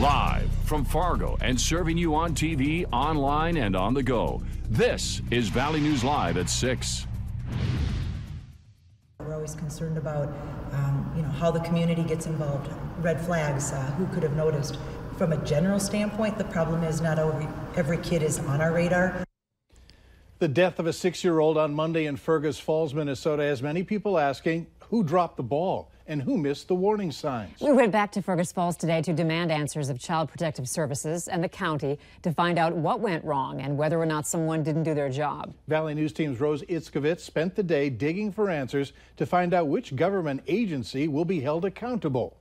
Live from Fargo and serving you on TV, online, and on the go. This is Valley News Live at 6. We're always concerned about, how the community gets involved. Red flags, who could have noticed. From a general standpoint, the problem is not every kid is on our radar. The death of a 6-year-old on Monday in Fergus Falls, Minnesota, has many people asking who dropped the ball and who missed the warning signs. We went back to Fergus Falls today to demand answers of Child Protective Services and the county to find out what went wrong and whether or not someone didn't do their job. Valley News Team's Rose Itzkovitz spent the day digging for answers to find out which government agency will be held accountable.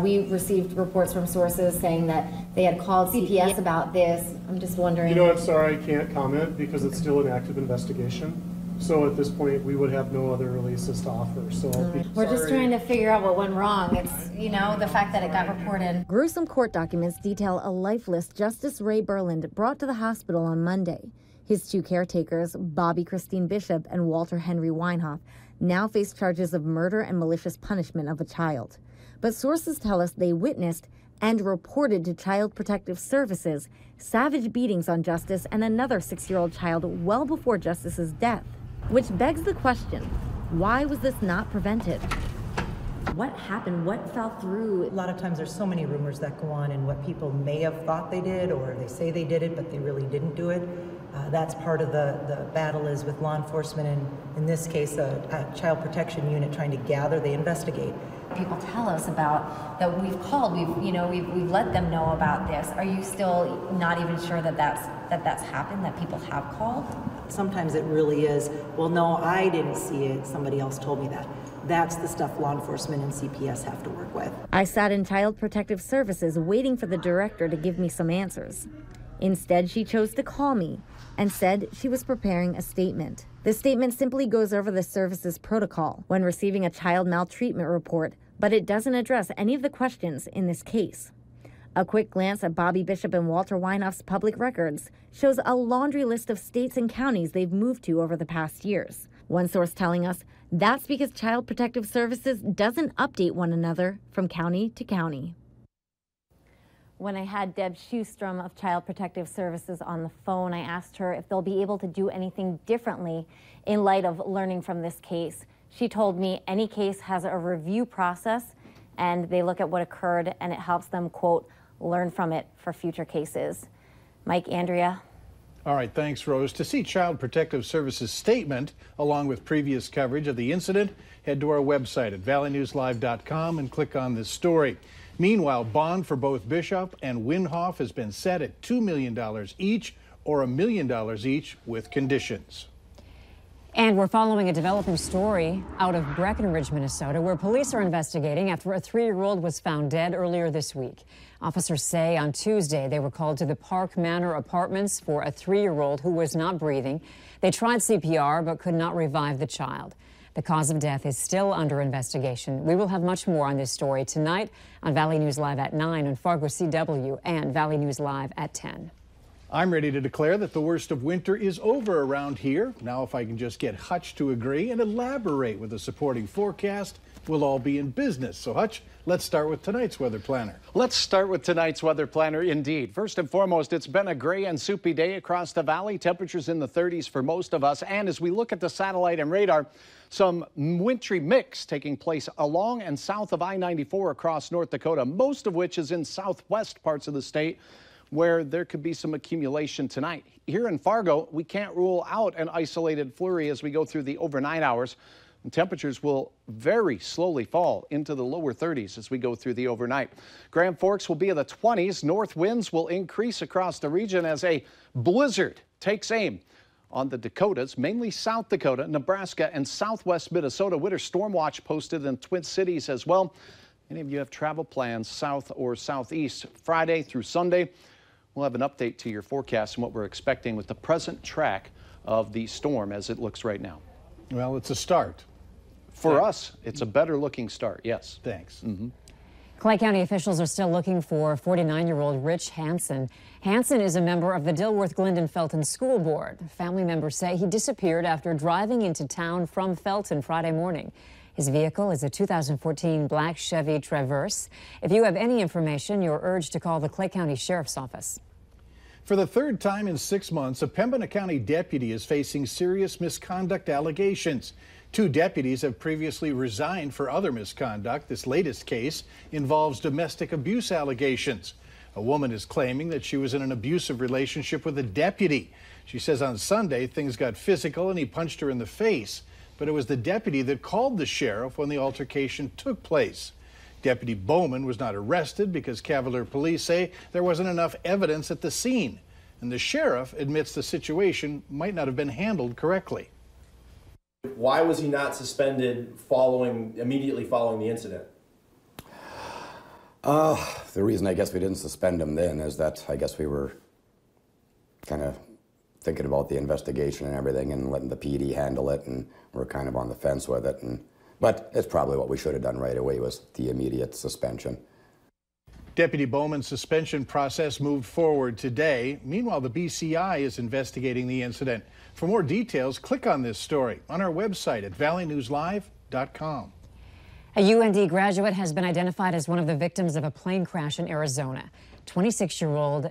We received reports from sources saying that they had called CPS about this. I'm just wondering. I'm sorry, I can't comment because it's still an active investigation. So at this point, we would have no other releases to offer. So we're just trying to figure out what went wrong. It's, the fact that it got reported. Gruesome court documents detail a lifeless Justice Ray Berland brought to the hospital on Monday. His two caretakers, Bobby Christine Bishop and Walter Henry Weinhoff, now face charges of murder and malicious punishment of a child. But sources tell us they witnessed and reported to Child Protective Services savage beatings on Justice and another 6-year-old child well before Justice's death. Which begs the question, why was this not prevented? What happened? What fell through? A lot of times there's so many rumors that go on and what people may have thought they did, or they say they did it, but they really didn't do it. That's part of the battle is with law enforcement, and in this case, a child protection unit trying to gather, they investigate. People tell us about that we've called, we've let them know about this. Are you still not even sure that that's happened, that people have called? Sometimes it really is, well, no, I didn't see it, somebody else told me that. That's the stuff law enforcement and CPS have to work with. I sat in Child Protective Services waiting for the director to give me some answers. Instead, she chose to call me and said she was preparing a statement. The statement simply goes over the service's protocol when receiving a child maltreatment report, but it doesn't address any of the questions in this case. A quick glance at Bobby Bishop and Walter Weinhoff's public records shows a laundry list of states and counties they've moved to over the past years. One source telling us that's because Child Protective Services doesn't update one another from county to county. When I had Deb Schustrom of Child Protective Services on the phone, I asked her if they'll be able to do anything differently in light of learning from this case. She told me any case has a review process and they look at what occurred and it helps them, quote, learn from it for future cases. Mike, Andrea. All right, thanks, Rose. To see Child Protective Services statement, along with previous coverage of the incident, head to our website at valleynewslive.com and click on this story. Meanwhile, bond for both Bishop and Weinhoff has been set at $2 million each or $1 million each with conditions. And we're following a developing story out of Breckenridge, Minnesota, where police are investigating after a 3-year-old was found dead earlier this week. Officers say on Tuesday they were called to the Park Manor Apartments for a 3-year-old who was not breathing. They tried CPR but could not revive the child. The cause of death is still under investigation. We will have much more on this story tonight on Valley News Live at 9 on Fargo CW and Valley News Live at 10. I'm ready to declare that the worst of winter is over around here. Now, if I can just get Hutch to agree and elaborate with a supporting forecast, we'll all be in business. So, Hutch, let's start with tonight's weather planner. Let's start with tonight's weather planner, indeed. First and foremost, it's been a gray and soupy day across the valley. Temperatures in the 30s for most of us. And as we look at the satellite and radar, some wintry mix taking place along and south of I-94 across North Dakota, most of which is in southwest parts of the state, where there could be some accumulation tonight. Here in Fargo, we can't rule out an isolated flurry as we go through the overnight hours. And temperatures will very slowly fall into the lower 30s as we go through the overnight. Grand Forks will be in the 20s. North winds will increase across the region as a blizzard takes aim on the Dakotas, mainly South Dakota, Nebraska, and southwest Minnesota. Winter storm watch posted in Twin Cities as well. Many of you have travel plans south or southeast Friday through Sunday. We'll have an update to your forecast and what we're expecting with the present track of the storm as it looks right now. Well, it's a start. For us, it's a better looking start, yes. Thanks. Clay County officials are still looking for 49-year-old Rich Hansen. Hansen is a member of the Dilworth-Glendon-Felton School Board. Family members say he disappeared after driving into town from Felton Friday morning. His vehicle is a 2014 black Chevy Traverse. If you have any information, you're urged to call the Clay County Sheriff's Office. For the third time in 6 months, a Pembina County deputy is facing serious misconduct allegations. 2 deputies have previously resigned for other misconduct. This latest case involves domestic abuse allegations. A woman is claiming that she was in an abusive relationship with a deputy. She says on Sunday things got physical and he punched her in the face. But it was the deputy that called the sheriff when the altercation took place. Deputy Bowman was not arrested because Cavalier police say there wasn't enough evidence at the scene. And the sheriff admits the situation might not have been handled correctly. Why was he not suspended immediately following the incident? The reason I guess we didn't suspend him then is that I guess we were kind of thinking about the investigation and everything and letting the PD handle it, and we're kind of on the fence with it. But it's probably what we should have done right away was the immediate suspension. Deputy Bowman's suspension process moved forward today. Meanwhile, the BCI is investigating the incident. For more details, click on this story on our website at valleynewslive.com. A UND graduate has been identified as one of the victims of a plane crash in Arizona. 26-year-old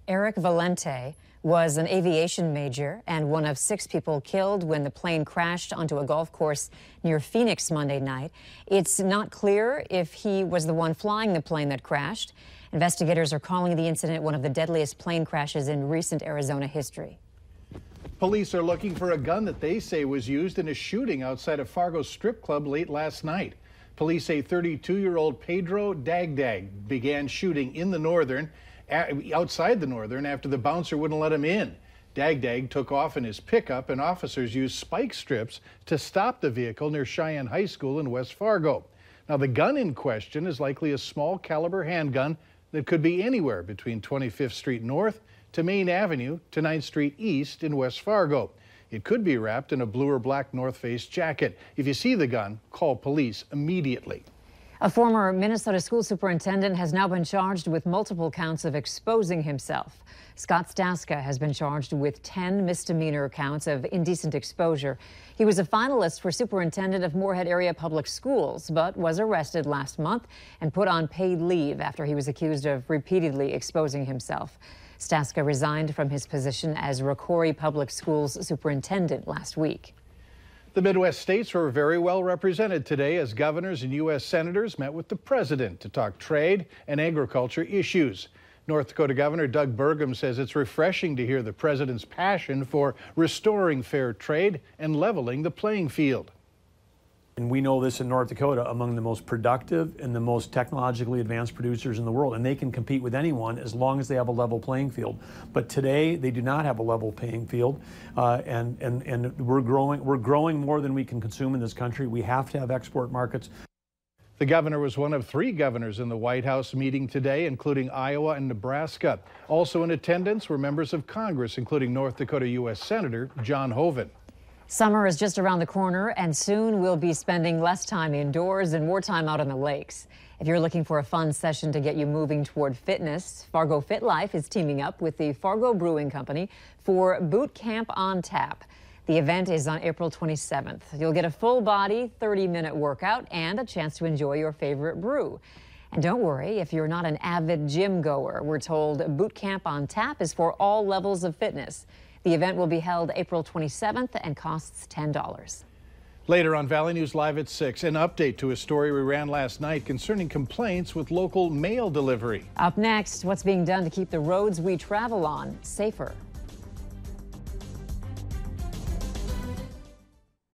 Eric Valente was an aviation major and one of 6 people killed when the plane crashed onto a golf course near Phoenix Monday night. It's not clear if he was the one flying the plane that crashed. Investigators are calling the incident one of the deadliest plane crashes in recent Arizona history. Police are looking for a gun that they say was used in a shooting outside a Fargo strip club late last night. Police say 32-year-old Pedro Dagdag began shooting in the Northern, outside the Northern, after the bouncer wouldn't let him in. Dagdag took off in his pickup, and officers used spike strips to stop the vehicle near Cheyenne High School in West Fargo. Now, the gun in question is likely a small caliber handgun that could be anywhere between 25th Street North to Main Avenue to 9th Street East in West Fargo. It could be wrapped in a blue or black North Face jacket. If you see the gun, call police immediately. A former Minnesota school superintendent has now been charged with multiple counts of exposing himself. Scott Staska has been charged with 10 misdemeanor counts of indecent exposure. He was a finalist for superintendent of Moorhead Area Public Schools, but was arrested last month and put on paid leave after he was accused of repeatedly exposing himself. Staska resigned from his position as Rocori Public Schools superintendent last week. The Midwest states were very well represented today as governors and U.S. senators met with the president to talk trade and agriculture issues. North Dakota Governor Doug Burgum says it's refreshing to hear the president's passion for restoring fair trade and leveling the playing field. And we know this in North Dakota, among the most productive and the most technologically advanced producers in the world, and they can compete with anyone as long as they have a level playing field. But today they do not have a level playing field, and we're growing more than we can consume in this country. We have to have export markets. The governor was one of 3 governors in the White House meeting today, including Iowa and Nebraska. Also in attendance were members of Congress, including North Dakota U.S. Senator John Hoeven. Summer is just around the corner, and soon we'll be spending less time indoors and more time out on the lakes. If you're looking for a fun session to get you moving toward fitness, Fargo Fit Life is teaming up with the Fargo Brewing Company for Boot Camp on Tap. The event is on April 27th. You'll get a full-body 30-minute workout and a chance to enjoy your favorite brew. And don't worry if you're not an avid gym goer. We're told Boot Camp on Tap is for all levels of fitness. The event will be held April 27th and costs $10. Later on Valley News Live at 6, an update to a story we ran last night concerning complaints with local mail delivery. Up next, what's being done to keep the roads we travel on safer.